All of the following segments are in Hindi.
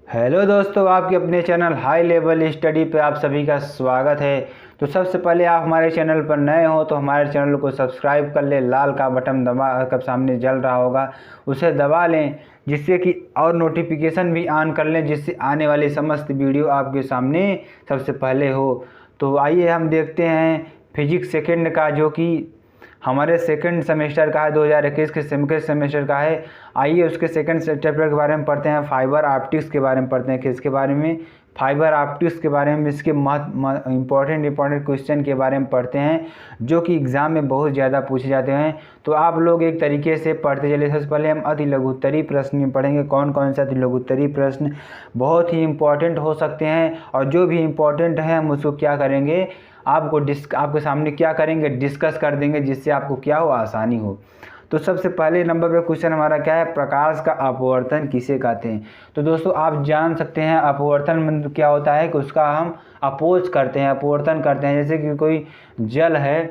हेलो दोस्तों, आपके अपने चैनल हाई लेवल स्टडी पे आप सभी का स्वागत है। तो सबसे पहले आप हमारे चैनल पर नए हो तो हमारे चैनल को सब्सक्राइब कर ले। लाल का बटन दबा कर सामने जल रहा होगा, उसे दबा लें जिससे कि और नोटिफिकेशन भी ऑन कर लें, जिससे आने वाली समस्त वीडियो आपके सामने सबसे पहले हो। तो आइए हम देखते हैं फिजिक्स सेकंड का, जो कि हमारे सेकंड सेमेस्टर का है, 2021 के सेमेस्टर का है। आइए उसके सेकंड चैप्टर के बारे में पढ़ते हैं। फाइबर ऑप्टिक्स के बारे में पढ़ते हैं। किसके बारे में? फाइबर ऑप्टिक्स के बारे में। इसके इंपॉर्टेंट क्वेश्चन के बारे में पढ़ते हैं, जो कि एग्ज़ाम में बहुत ज़्यादा पूछे जाते हैं। तो आप लोग एक तरीके से पढ़ते चलिए। सबसे पहले हम अति लघुत्तरी प्रश्न पढ़ेंगे। कौन कौन से अति लघुत्तरी प्रश्न बहुत ही इंपॉर्टेंट हो सकते हैं, और जो भी इम्पोर्टेंट हैं हम उसको क्या करेंगे, आपके सामने क्या करेंगे, डिस्कस कर देंगे, जिससे आपको क्या हो, आसानी हो। तो सबसे पहले नंबर पे क्वेश्चन हमारा क्या है? प्रकाश का अपवर्तन किसे कहते हैं? तो दोस्तों आप जान सकते हैं अपवर्तन मतलब क्या होता है कि उसका हम अपोज करते हैं, अपवर्तन करते हैं। जैसे कि कोई जल है,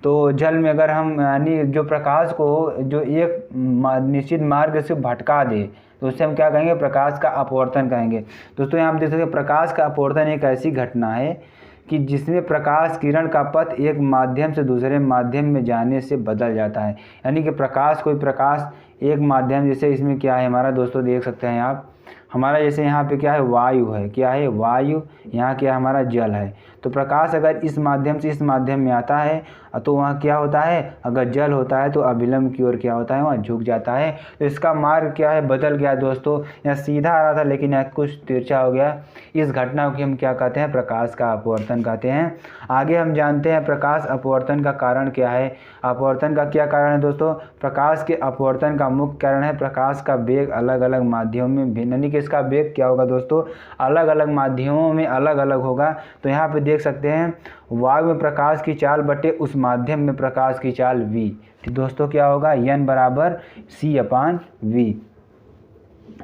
तो जल में अगर हम यानी जो प्रकाश को जो एक निश्चित मार्ग से भटका दे, तो उससे हम क्या कहेंगे? प्रकाश का अपवर्तन कहेंगे। दोस्तों यहाँ हम देख सकते हैं प्रकाश का अपवर्तन एक ऐसी घटना है कि जिसमें प्रकाश किरण का पथ एक माध्यम से दूसरे माध्यम में जाने से बदल जाता है। यानी कि कोई प्रकाश एक माध्यम, जैसे इसमें क्या है हमारा दोस्तों, देख सकते हैं आप, हमारा जैसे यहाँ पे क्या है, वायु है। क्या है? वायु। यहाँ क्या हमारा जल है। तो प्रकाश अगर इस माध्यम से इस माध्यम में आता है तो वहाँ क्या होता है, अगर जल होता है तो अभिलंब की ओर क्या होता है, वहाँ झुक जाता है। तो इसका मार्ग क्या है, बदल गया दोस्तों। यहाँ सीधा आ रहा था लेकिन यहाँ कुछ तिरछा हो गया। इस घटना को हम क्या कहते हैं? प्रकाश का अपवर्तन कहते हैं। आगे हम जानते हैं प्रकाश अपवर्तन का कारण क्या है। अपवर्तन का क्या कारण है दोस्तों? प्रकाश के अपवर्तन का मुख्य कारण है प्रकाश का वेग अलग अलग माध्यमों में भिन्न, यानी कि इसका वेग क्या होगा दोस्तों, अलग अलग माध्यमों में अलग अलग होगा। तो यहाँ पे देख सकते हैं वायु में प्रकाश की चाल बटे उस माध्यम में प्रकाश की चाल v। तो दोस्तों क्या होगा, n बराबर c/v।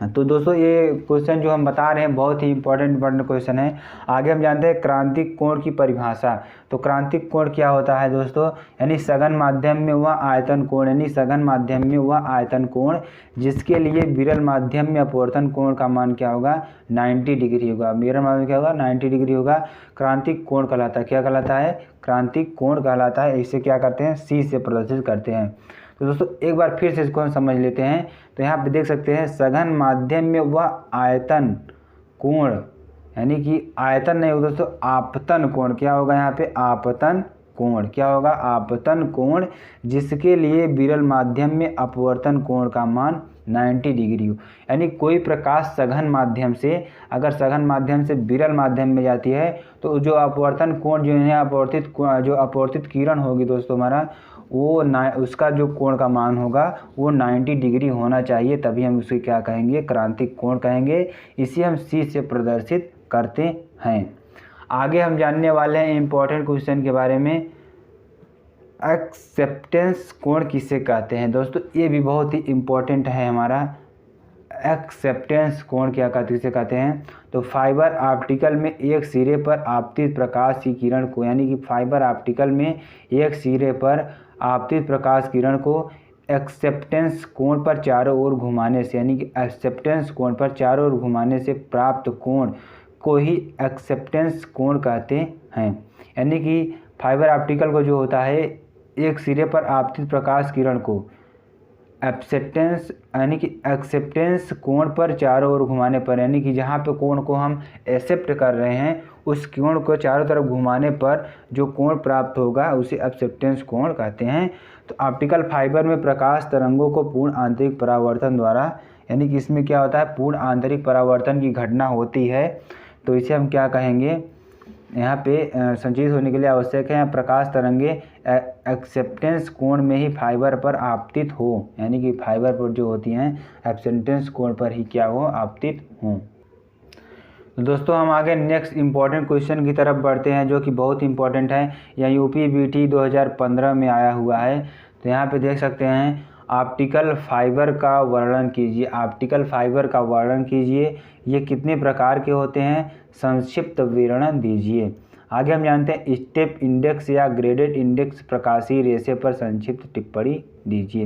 तो दोस्तों ये क्वेश्चन जो हम बता रहे हैं बहुत ही इंपॉर्टेंट क्वेश्चन है। आगे हम जानते हैं क्रांतिक कोण की परिभाषा। तो क्रांतिक कोण क्या होता है दोस्तों, यानी सघन माध्यम में वह आयतन कोण, यानी सघन माध्यम में वह आयतन कोण जिसके लिए विरल माध्यम में अपवर्तन कोण का मान क्या होगा, 90 डिग्री होगा। विरल माध्यम क्या होगा, 90 डिग्री होगा। क्रांतिक कोण कहलाता है। क्या कहलाता है? क्रांतिक कोण कहलाता है। इसे क्या करते हैं, C से प्रदर्शित करते हैं। तो दोस्तों एक बार फिर से इसको हम समझ लेते हैं। तो यहाँ पे देख सकते हैं सघन माध्यम में वह आयतन कोण, यानी कि आयतन नहीं होगा दोस्तों, आपतन कोण। क्या होगा यहाँ पे? आपतन कोण। क्या होगा? आपतन कोण जिसके लिए विरल माध्यम में अपवर्तन कोण का मान 90 डिग्री हो। यानी कोई प्रकाश सघन माध्यम से अगर सघन माध्यम से विरल माध्यम में जाती है तो जो अपवर्तन कोण जो है, अपवर्तित किरण होगी दोस्तों हमारा, वो उसका जो कोण का मान होगा वो 90 डिग्री होना चाहिए, तभी हम उसे क्या कहेंगे, क्रांतिक कोण कहेंगे। इसे हम C से प्रदर्शित करते हैं। आगे हम जानने वाले हैं इंपॉर्टेंट क्वेश्चन के बारे में। एक्सेप्टेंस कोण किसे कहते हैं दोस्तों? ये भी बहुत ही इम्पोर्टेंट है हमारा। एक्सेप्टेंस कोण क्या किसे कहते हैं? तो फाइबर ऑप्टिकल में एक सिरे पर आपतित प्रकाश की किरण को, यानी कि फाइबर ऑप्टिकल में एक सिरे पर आपतित प्रकाश किरण को एक्सेप्टेंस कोण पर चारों ओर घुमाने से, यानी कि एक्सेप्टेंस कोण पर चारों ओर घुमाने से प्राप्त कोण को ही एक्सेप्टेंस कोण कहते हैं। यानी कि फाइबर ऑप्टिकल को जो होता है, एक सिरे पर आपतित प्रकाश किरण को एक्सेप्टेंस यानी कि एक्सेप्टेंस कोण पर चारों ओर घुमाने पर, यानी कि जहाँ पे कोण को हम एक्सेप्ट कर रहे हैं उस कोण को चारों तरफ घुमाने पर जो कोण प्राप्त होगा उसे एक्सेप्टेंस कोण कहते हैं। तो ऑप्टिकल फाइबर में प्रकाश तरंगों को पूर्ण आंतरिक परावर्तन द्वारा, यानी कि इसमें क्या होता है, पूर्ण आंतरिक परावर्तन की घटना होती है। तो इसे हम क्या कहेंगे, यहाँ पे संचित होने के लिए आवश्यक है प्रकाश तरंगे एक्सेप्टेंस कोण में ही फाइबर पर आपतित हो, यानी कि फाइबर पर जो होती हैं एक्सेप्टेंस कोण पर ही क्या हो, आपतित हो। तो दोस्तों हम आगे नेक्स्ट इंपॉर्टेंट क्वेश्चन की तरफ बढ़ते हैं, जो कि बहुत इंपॉर्टेंट है। यह UPBT 2015 में आया हुआ है। तो यहाँ पे देख सकते हैं ऑप्टिकल फाइबर का वर्णन कीजिए। ऑप्टिकल फाइबर का वर्णन कीजिए, ये कितने प्रकार के होते हैं, संक्षिप्त विवरण दीजिए। आगे हम जानते हैं स्टेप इंडेक्स या ग्रेडेड इंडेक्स प्रकाशीय रेशे पर संक्षिप्त टिप्पणी दीजिए।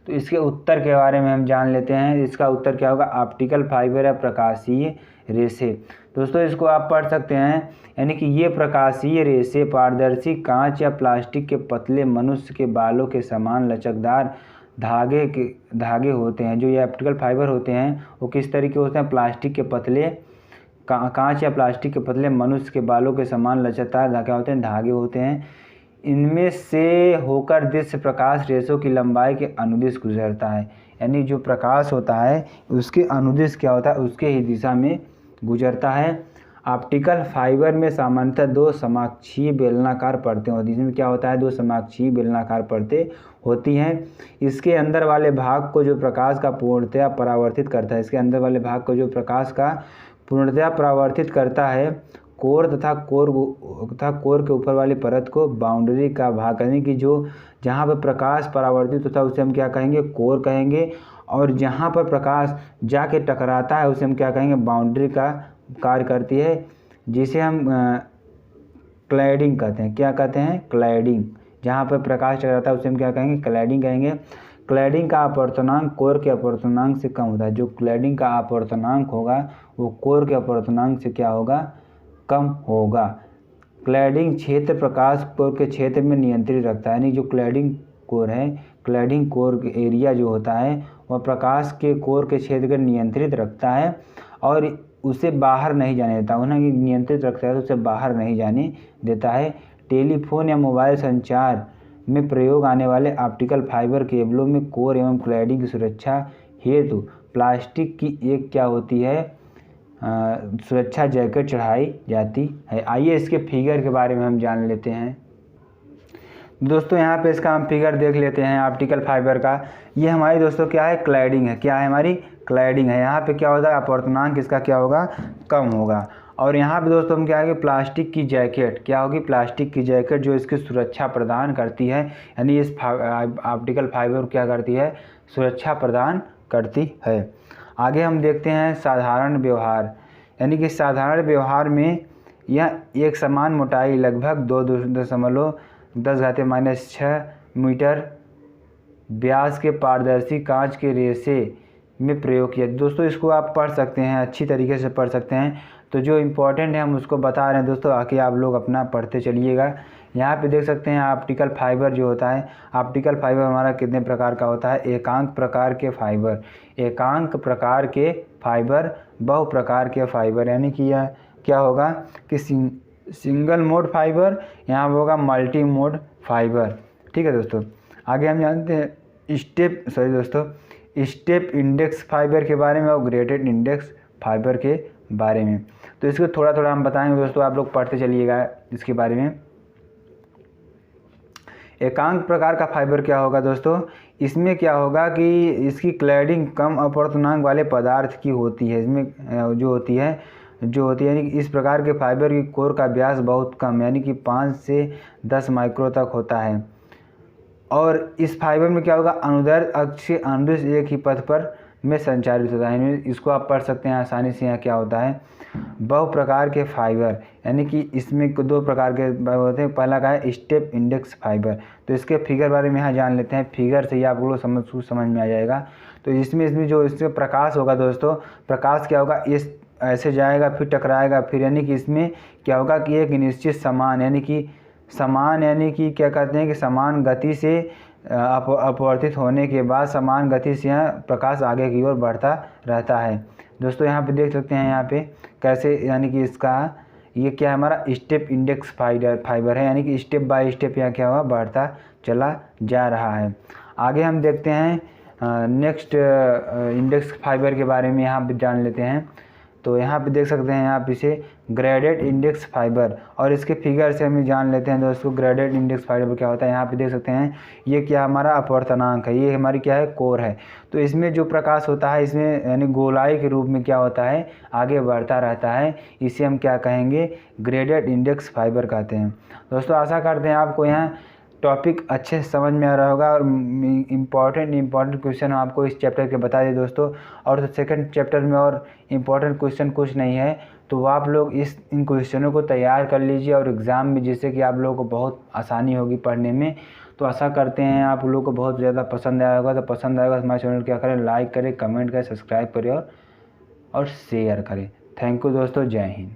तो इसके उत्तर के बारे में हम जान लेते हैं। इसका उत्तर क्या होगा, ऑप्टिकल फाइबर या प्रकाशीय रेशे। दोस्तों इसको आप पढ़ सकते हैं, यानी कि ये प्रकाशीय रेशे पारदर्शी कांच या प्लास्टिक के पतले मनुष्य के बालों के समान लचकदार धागे होते हैं। जो ये ऑप्टिकल फाइबर होते हैं वो किस तरीके होते हैं, प्लास्टिक के पतले कांच या प्लास्टिक के पतले मनुष्य के बालों के समान लचकदार धागे होते हैं। इनमें से होकर दृश्य प्रकाश रेशों की लंबाई के अनुदिश गुजरता है, यानी जो प्रकाश होता है उसके अनुदिश क्या होता है, उसके ही दिशा में गुजरता है। ऑप्टिकल फाइबर में सामान्यतः दो समाक्षीय बेलनाकार परतें होती हैं। इसमें क्या होता है, दो समाक्षीय बेलनाकार परतें होती हैं। इसके अंदर वाले भाग को जो प्रकाश का पूर्णतया परावर्तित करता है, इसके अंदर वाले भाग को जो प्रकाश का पूर्णतया परावर्तित करता है, कोर तथा कोर के ऊपर वाली परत को बाउंड्री का भाग, यानी कि जो जहाँ पर प्रकाश परावर्तित होता है उसे हम क्या कहेंगे, कोर कहेंगे। और जहाँ पर प्रकाश जाके टकराता है उसे हम क्या कहेंगे, बाउंड्री का कार्य करती है, जिसे हम क्लैडिंग कहते हैं। क्या कहते हैं, क्लैडिंग। जहाँ पर प्रकाश टकराता है उसे हम क्या कहेंगे, क्लैडिंग कहेंगे। क्लैडिंग का अपवर्तनांक कोर के अपवर्तनांक से कम होता है। जो क्लैडिंग का अपवर्तनांक होगा वो कोर के अपवर्तनांक से क्या होगा, कम होगा। क्लैडिंग क्षेत्र प्रकाश कोर के क्षेत्र में नियंत्रित रखता है, यानी जो क्लैडिंग कोर है, क्लैडिंग कोर एरिया जो होता है वह प्रकाश के कोर के क्षेत्र को नियंत्रित रखता है और उसे बाहर नहीं जाने देता। उन्हें नियंत्रित रखता है तो उसे बाहर नहीं जाने देता है। टेलीफोन या मोबाइल संचार में प्रयोग आने वाले ऑप्टिकल फाइबर केबलों में कोर एवं क्लैडिंग की सुरक्षा हेतु प्लास्टिक की एक क्या होती है, सुरक्षा जैकेट चढ़ाई जाती है। आइए इसके फिगर के बारे में हम जान लेते हैं। दोस्तों यहाँ पे इसका हम फिगर देख लेते हैं ऑप्टिकल फाइबर का। ये हमारी दोस्तों क्या है, क्लैडिंग है। क्या है, हमारी क्लैडिंग है। यहाँ पे क्या होता है, अपवर्तनांक इसका क्या होगा, कम होगा। और यहाँ पे दोस्तों हम क्या है, प्लास्टिक की जैकेट क्या होगी, प्लास्टिक की जैकेट जो इसकी सुरक्षा प्रदान करती है, यानी इस ऑप्टिकल फाइबर क्या करती है, सुरक्षा प्रदान करती है। आगे हम देखते हैं साधारण व्यवहार, यानी कि साधारण व्यवहार में यह एक समान मोटाई लगभग 2.10⁻⁻6 मीटर व्यास के पारदर्शी कांच के रेशे में प्रयोग किया। दोस्तों इसको आप पढ़ सकते हैं, अच्छी तरीके से पढ़ सकते हैं। तो जो इम्पोर्टेंट है हम उसको बता रहे हैं दोस्तों, आके आप लोग अपना पढ़ते चलिएगा। यहाँ पे देख सकते हैं ऑप्टिकल फाइबर जो होता है, ऑप्टिकल फाइबर हमारा कितने प्रकार का होता है, एकांक प्रकार के फाइबर, एकांक प्रकार के फाइबर, बहु प्रकार के फाइबर, यानी कि यह क्या होगा कि सिंगल मोड फाइबर, यहाँ होगा मल्टी मोड फाइबर। ठीक है दोस्तों, आगे हम जानते हैं स्टेप इंडेक्स फाइबर के बारे में और ग्रेडेड इंडेक्स फाइबर के बारे में। तो इसको थोड़ा थोड़ा हम बताएंगे दोस्तों, आप लोग पढ़ते चलिएगा इसके बारे में। एकांक प्रकार का फाइबर क्या होगा दोस्तों, इसमें क्या होगा कि इसकी क्लैडिंग कम अपवर्तनांक वाले पदार्थ की होती है। इसमें जो होती है यानी कि इस प्रकार के फाइबर की कोर का व्यास बहुत कम, यानी कि 5 से 10 माइक्रो तक होता है। और इस फाइबर में क्या होगा, अनुदैर्ध्य अक्ष से अनुदिश एक ही पथ पर में संचारित होता है। इसको आप पढ़ सकते हैं आसानी से। यहाँ क्या होता है, बहु प्रकार के फाइबर, यानी कि इसमें 2 प्रकार के होते हैं। पहला का है स्टेप इंडेक्स फाइबर। तो इसके फिगर बारे में यहाँ जान लेते हैं, फिगर से ही आप लोग समझ में आ जाएगा। तो इसमें जो इसमें प्रकाश होगा दोस्तों, प्रकाश क्या होगा, इस ऐसे जाएगा फिर टकराएगा फिर, यानी कि इसमें क्या होगा कि एक निश्चित समान यानी कि क्या कहते हैं कि समान गति से अपवर्तित होने के बाद समान गति से यहाँ प्रकाश आगे की ओर बढ़ता रहता है। दोस्तों यहाँ पे देख सकते हैं यहाँ पे कैसे, यानी कि इसका ये क्या है, हमारा स्टेप इंडेक्स फाइबर है, यानी कि स्टेप बाय स्टेप यहाँ क्या हुआ, बढ़ता चला जा रहा है। आगे हम देखते हैं नेक्स्ट इंडेक्स फाइबर के बारे में, यहाँ पे जान लेते हैं। तो यहाँ पे देख सकते हैं आप इसे ग्रेडेड इंडेक्स फाइबर, और इसके फिगर से हम जान लेते हैं दोस्तों ग्रेडेड इंडेक्स फाइबर क्या होता है। यहाँ पे देख सकते हैं ये क्या हमारा अपवर्तनांक है, ये हमारी क्या है, कोर है। तो इसमें जो प्रकाश होता है इसमें यानी गोलाई के रूप में क्या होता है, आगे बढ़ता रहता है। इसे हम क्या कहेंगे, ग्रेडेड इंडेक्स फाइबर कहते हैं। दोस्तों आशा करते हैं आपको यहाँ टॉपिक अच्छे से समझ में आ रहा होगा और इम्पॉर्टेंट क्वेश्चन आपको इस चैप्टर के बता दें दोस्तों। और तो सेकंड चैप्टर में और इम्पॉर्टेंट क्वेश्चन कुछ नहीं है, तो आप लोग इन क्वेश्चनों को तैयार कर लीजिए और एग्ज़ाम में, जिससे कि आप लोगों को बहुत आसानी होगी पढ़ने में। तो आशा करते हैं आप लोग को बहुत ज़्यादा पसंद आया होगा। तो पसंद आएगा तो हमारे चैनल क्या करें, लाइक करें, कमेंट करें, सब्सक्राइब करें और शेयर करें। थैंक यू दोस्तों, जय हिंद।